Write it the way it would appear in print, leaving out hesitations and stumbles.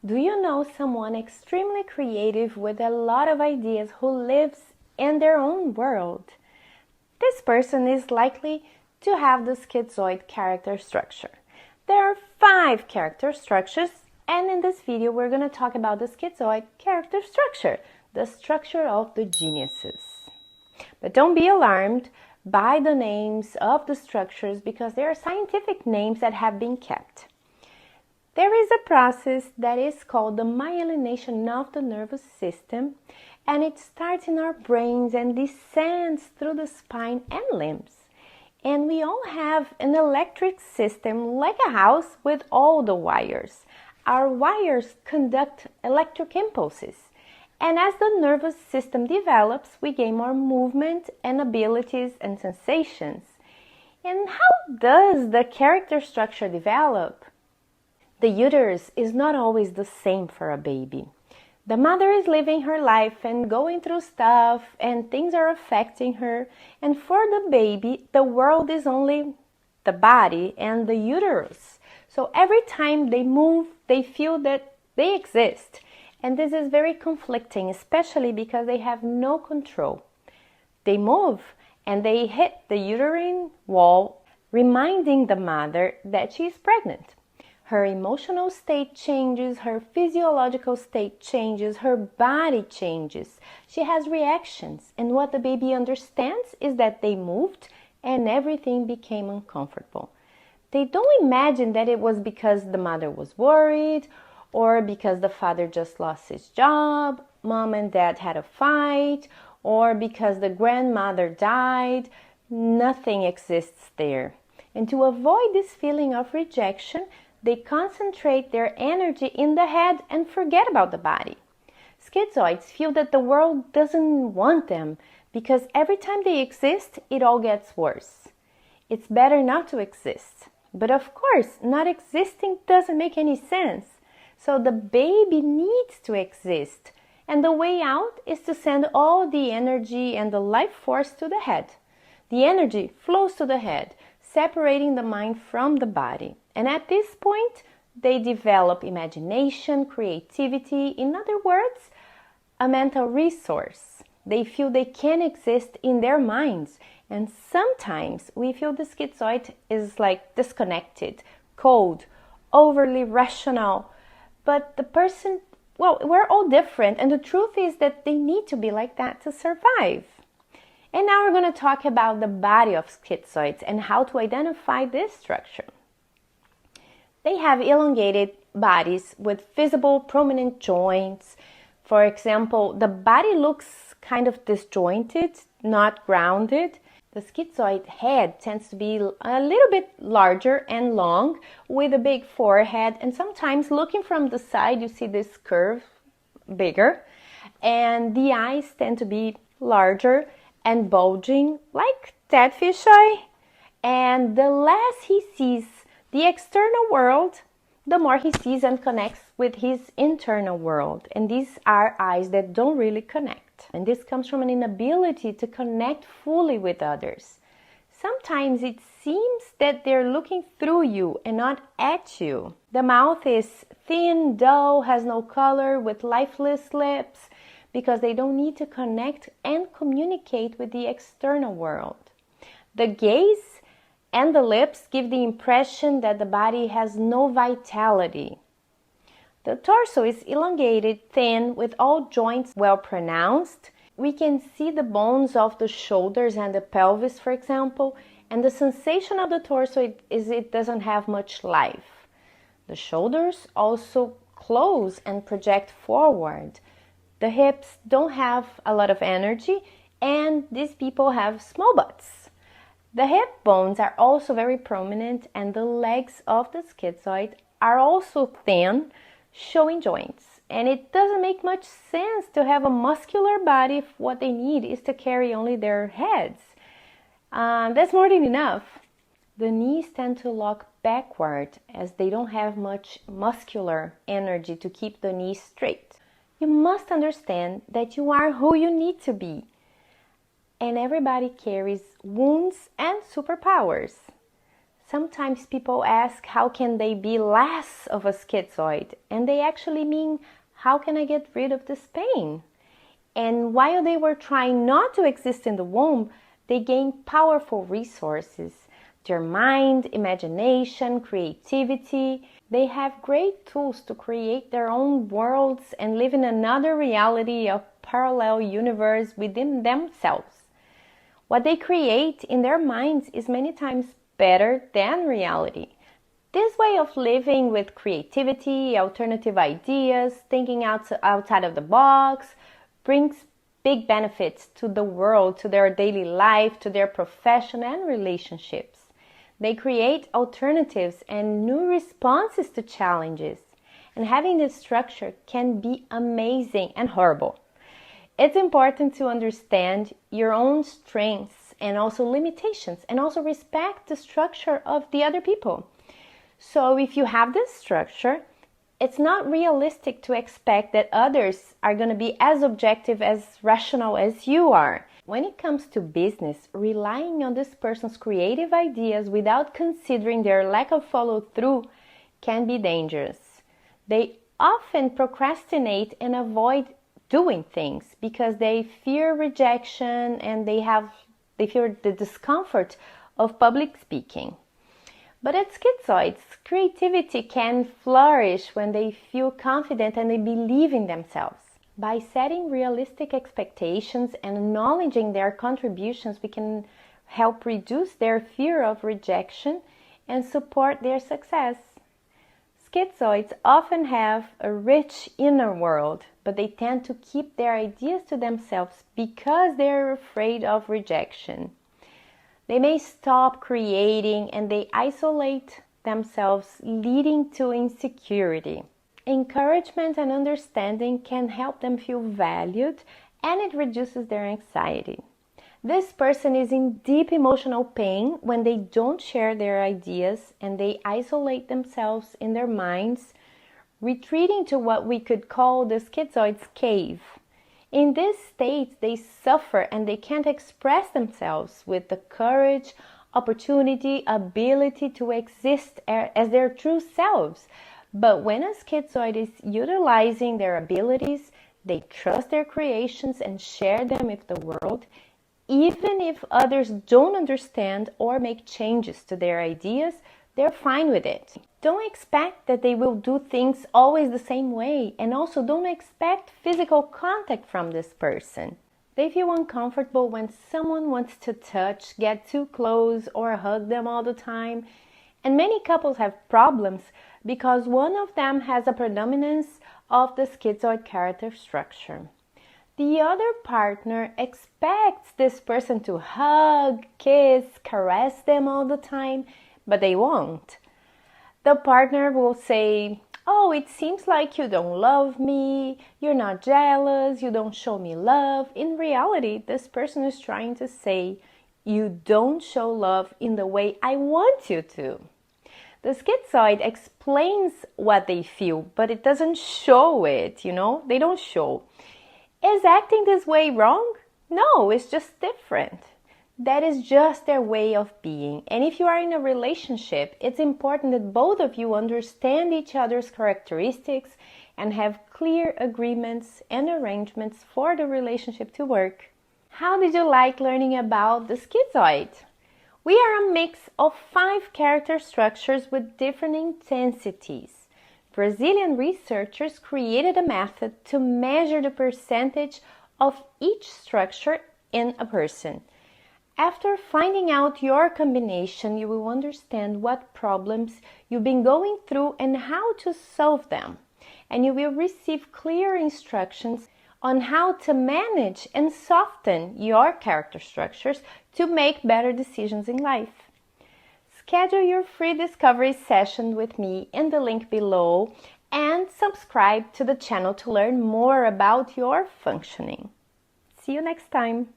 Do you know someone extremely creative with a lot of ideas who lives in their own world? This person is likely to have the schizoid character structure. There are 5 character structures, and in this video we're going to talk about the schizoid character structure, the structure of the geniuses. But don't be alarmed by the names of the structures because they are scientific names that have been kept. There is a process that is called the myelination of the nervous system, and it starts in our brains and descends through the spine and limbs. And we all have an electric system like a house with all the wires. Our wires conduct electric impulses. And as the nervous system develops, we gain more movement and abilities and sensations. And how does the character structure develop? The uterus is not always the same for a baby. The mother is living her life and going through stuff and things are affecting her. And for the baby, the world is only the body and the uterus. So every time they move, they feel that they exist. And this is very conflicting, especially because they have no control. They move and they hit the uterine wall, reminding the mother that she is pregnant. Her emotional state changes, her physiological state changes, her body changes. She has reactions, and what the baby understands is that they moved and everything became uncomfortable. They don't imagine that it was because the mother was worried or because the father just lost his job, mom and dad had a fight, or because the grandmother died. Nothing exists there. And to avoid this feeling of rejection, they concentrate their energy in the head and forget about the body. Schizoids feel that the world doesn't want them because every time they exist, it all gets worse. It's better not to exist. But of course, not existing doesn't make any sense. So the baby needs to exist. And the way out is to send all the energy and the life force to the head. The energy flows to the head, separating the mind from the body. And at this point, they develop imagination, creativity, in other words, a mental resource. They feel they can exist in their minds. And sometimes we feel the schizoid is like disconnected, cold, overly rational. But the person, well, we're all different. And the truth is that they need to be like that to survive. And now we're going to talk about the body of schizoids and how to identify this structure. They have elongated bodies with visible prominent joints. For example, the body looks kind of disjointed, not grounded. The schizoid head tends to be a little bit larger and long with a big forehead, and sometimes looking from the side you see this curve bigger, and the eyes tend to be larger and bulging like dead fish eye. And the less he sees the external world, the more he sees and connects with his internal world. And these are eyes that don't really connect. And this comes from an inability to connect fully with others. Sometimes it seems that they're looking through you and not at you. The mouth is thin, dull, has no color, with lifeless lips, because they don't need to connect and communicate with the external world. The gaze and the lips give the impression that the body has no vitality. The torso is elongated, thin, with all joints well pronounced. We can see the bones of the shoulders and the pelvis, for example, and the sensation of the torso is it doesn't have much life. The shoulders also close and project forward. The hips don't have a lot of energy, and these people have small butts. The hip bones are also very prominent, and the legs of the schizoid are also thin, showing joints. And it doesn't make much sense to have a muscular body if what they need is to carry only their heads. That's more than enough. The knees tend to lock backward as they don't have much muscular energy to keep the knees straight. You must understand that you are who you need to be. And everybody carries wounds and superpowers. Sometimes people ask how can they be less of a schizoid, and they actually mean how can I get rid of this pain? And while they were trying not to exist in the womb, they gained powerful resources. Their mind, imagination, creativity. They have great tools to create their own worlds and live in another reality of parallel universe within themselves. What they create in their minds is many times better than reality. This way of living with creativity, alternative ideas, thinking outside of the box, brings big benefits to the world, to their daily life, to their profession and relationships. They create alternatives and new responses to challenges. And having this structure can be amazing and horrible. It's important to understand your own strengths and also limitations, and also respect the structure of the other people. So if you have this structure, it's not realistic to expect that others are going to be as objective, as rational as you are. When it comes to business, relying on this person's creative ideas without considering their lack of follow-through can be dangerous. They often procrastinate and avoid doing things because they fear rejection and they fear the discomfort of public speaking. But at schizoids, creativity can flourish when they feel confident and they believe in themselves. By setting realistic expectations and acknowledging their contributions, we can help reduce their fear of rejection and support their success. Schizoids often have a rich inner world, but they tend to keep their ideas to themselves because they're afraid of rejection. They may stop creating and they isolate themselves, leading to insecurity. Encouragement and understanding can help them feel valued, and it reduces their anxiety. This person is in deep emotional pain when they don't share their ideas and they isolate themselves in their minds, retreating to what we could call the schizoid's cave. In this state, they suffer and they can't express themselves with the courage, opportunity, ability to exist as their true selves. But when a schizoid is utilizing their abilities, they trust their creations and share them with the world, even if others don't understand or make changes to their ideas, they're fine with it. Don't expect that they will do things always the same way, and also don't expect physical contact from this person. They feel uncomfortable when someone wants to touch, get too close, or hug them all the time. And many couples have problems because one of them has a predominance of the schizoid character structure. The other partner expects this person to hug, kiss, caress them all the time, but they won't. The partner will say, "Oh, it seems like you don't love me, you're not jealous, you don't show me love." In reality, this person is trying to say, "You don't show love in the way I want you to." The schizoid explains what they feel, but it doesn't show it, They don't show. Is acting this way wrong? No, it's just different. That is just their way of being. And if you are in a relationship, it's important that both of you understand each other's characteristics and have clear agreements and arrangements for the relationship to work. How did you like learning about the schizoid? We are a mix of 5 character structures with different intensities. Brazilian researchers created a method to measure the percentage of each structure in a person. After finding out your combination, you will understand what problems you've been going through and how to solve them. And you will receive clear instructions on how to manage and soften your character structures to make better decisions in life. Schedule your free discovery session with me in the link below and subscribe to the channel to learn more about your functioning. See you next time!